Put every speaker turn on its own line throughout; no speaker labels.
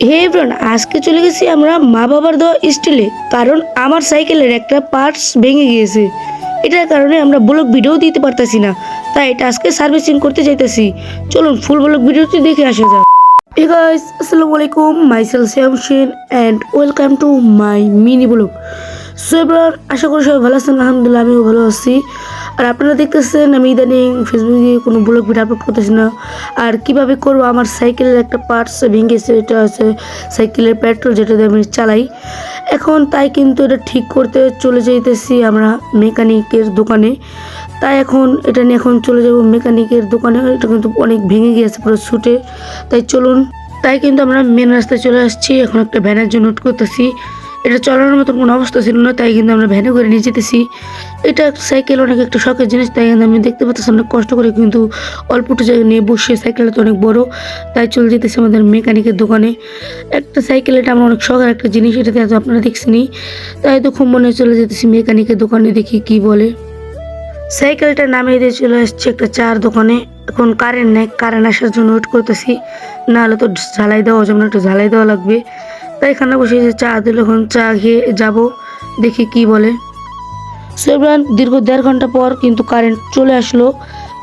হে everyone, আজকে চলে গেছি আমরা মা বাবার দেওয়া স্টিলে, কারণ আমার সাইকেলের একটা পার্টস ভেঙে গিয়েছে। এটার কারণে আমরা ব্লগ ভিডিও দিতে পারতেছি না, তাই এটা আজকে সার্ভিসিং করতে যাইতেছি। চলুন ফুল ব্লগ ভিডিওটি দেখে আসা যাক। হে গাইস, আসসালামু আলাইকুম, myself Shyam Sen and welcome to my mini blog. So এবার আশা করি সবাই ভালো আছেন, আলহামদুলিল্লাহ আমিও ভালো আছি। আর আপনারা দেখতেছেন আমি ইদানিং ফেসবুকে কোনো ব্লগ ভিডিও আপলোড করতেছি না। আর কিভাবে করবো, আমার সাইকেলের একটা পার্টস ভেঙেছে, এটা আছে সাইকেলের পেট্রোল যেটা দিয়ে আমি চালাই এখন, তাই কিন্তু এটা ঠিক করতে চলে যাইতেছি আমরা মেকানিকের দোকানে। তাই এখন এটা নিয়ে এখন চলে যাব মেকানিকের দোকানে। এটা কিন্তু অনেক ভেঙে গিয়েছে পুরো ছুটে, তাই চলুন। তাই কিন্তু আমরা মেন রাস্তায় চলে আসছি, এখন একটা ভ্যানের জন্য ওয়েট করতেছি। এটা চালানোর মতন কোনো অবস্থা ছিল না, তাই কিন্তু আমরা ভ্যানে করে নিয়ে যেতেছি। এটা সাইকেল অনেক একটা শখের জিনিস, তাই কিন্তু আমি দেখতে পাচ্ছি অনেক কষ্ট করে কিন্তু অল্পটা জায়গা নিয়ে বসে, সাইকেলটা তো অনেক বড়, তাই চলে যেতেছি আমাদের মেকানিকের দোকানে। একটা সাইকেল এটা আমার অনেক শখের একটা জিনিস, এটাতে হয়তো আপনারা দেখছেনই, তাই তো খুব মনে চলে যেতেছি মেকানিকের দোকানে, দেখি কি বলে। সাইকেলটা নামিয়ে দিয়ে চলে আসছে একটা চার দোকানে। এখন কারেন্ট নেই, কারেন্ট আসার জন্য ওয়েট করতেছি, নাহলে তো ঝালাই দেওয়া যাবে না, একটু ঝালাই দেওয়া লাগবে। তাই এখানে বসে চা দিল, এখন চা খেয়ে যাব, দেখি কি বলে। সেভরান দীর্ঘ 1.5 ঘন্টা পর কিন্তু কারেন্ট চলে আসলো।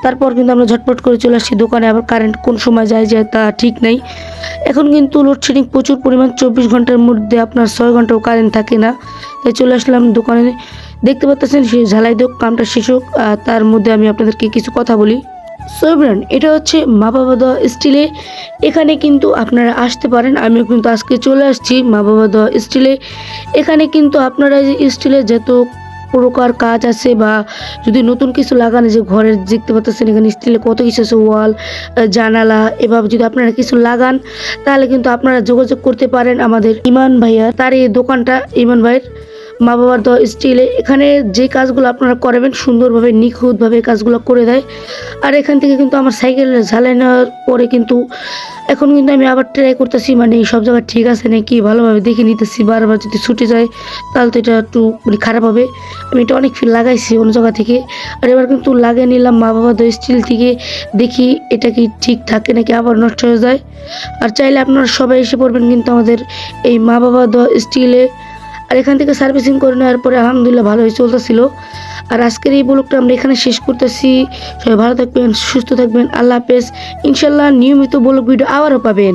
তারপর কিন্তু আমরা ঝটপট করে চলে আসছি দোকানে। আবার কারেন্ট কোন সময় যায় তা ঠিক নেই। এখন কিন্তু লোডশেডিং প্রচুর পরিমাণ, 24 ঘন্টার মধ্যে আপনার 6 ঘন্টাও কারেন্ট থাকে না। তাই চলে আসলাম দোকানে। দেখতে পাচ্ছেন সেই ঝালাই দোক কামটা শেষ হোক, তার মধ্যে আমি আপনাদেরকে কিছু কথা বলি। সোবরান এটা হচ্ছে মা বাবা দেওয়া স্টিলে। এখানে কিন্তু আপনারা আসতে পারেন, আমিও কিন্তু আজকে চলে আসছি মা বাবা দেওয়া স্টিলে। এখানে কিন্তু আপনারা যে স্টিলের যত প্রকার কাজ আছে, বা যদি নতুন কিছু লাগানো, যে ঘরের দেখতে পাচ্ছেন এখানে স্টিলে কত কিছু আছে, ওয়াল, জানালা, এভাবে যদি আপনারা কিছু লাগান, তাহলে কিন্তু আপনারা যোগাযোগ করতে পারেন আমাদের ইমান ভাইয়ার। তার এই দোকানটা ইমান ভাইয়ের মা বাবার দেওয়া স্টিলে। এখানে যে কাজগুলো আপনারা করবেন সুন্দরভাবে নিখুঁতভাবে কাজগুলো করে দেয়। আর এখান থেকে কিন্তু আমার সাইকেল ঝালাই নেওয়ার পরে কিন্তু এখন কিন্তু আমি আবার ট্রাই করতেছি, মানে সব জায়গায় ঠিক আছে নাকি ভালোভাবে দেখে নিতেছি। বারবার যদি ছুটে যায় তাহলে তো এটা একটু মানে খারাপ হবে। আমি এটা অনেক ফিল লাগাইছি অন্য জায়গা থেকে, আর এবার কিন্তু লাগিয়ে নিলাম মা বাবা দেওয়া স্টিল থেকে। দেখি এটা কি ঠিক থাকে নাকি আবার নষ্ট হয়ে যায়। আর চাইলে আপনারা সবাই এসে পড়বেন কিন্তু আমাদের এই মা বাবা দেওয়া স্টিলে। আর এখান থেকে সার্ভিসিং করে নেওয়ার পরে আলহামদুলিল্লাহ ভালোই চলতেছিল। আর আজকের এই ব্লগটা আমরা এখানে শেষ করতেছি। সবাই ভালো থাকবেন, সুস্থ থাকবেন, আল্লাহ হাফেজ। ইনশাল্লাহ নিয়মিত ব্লগ ভিডিও আবারও পাবেন।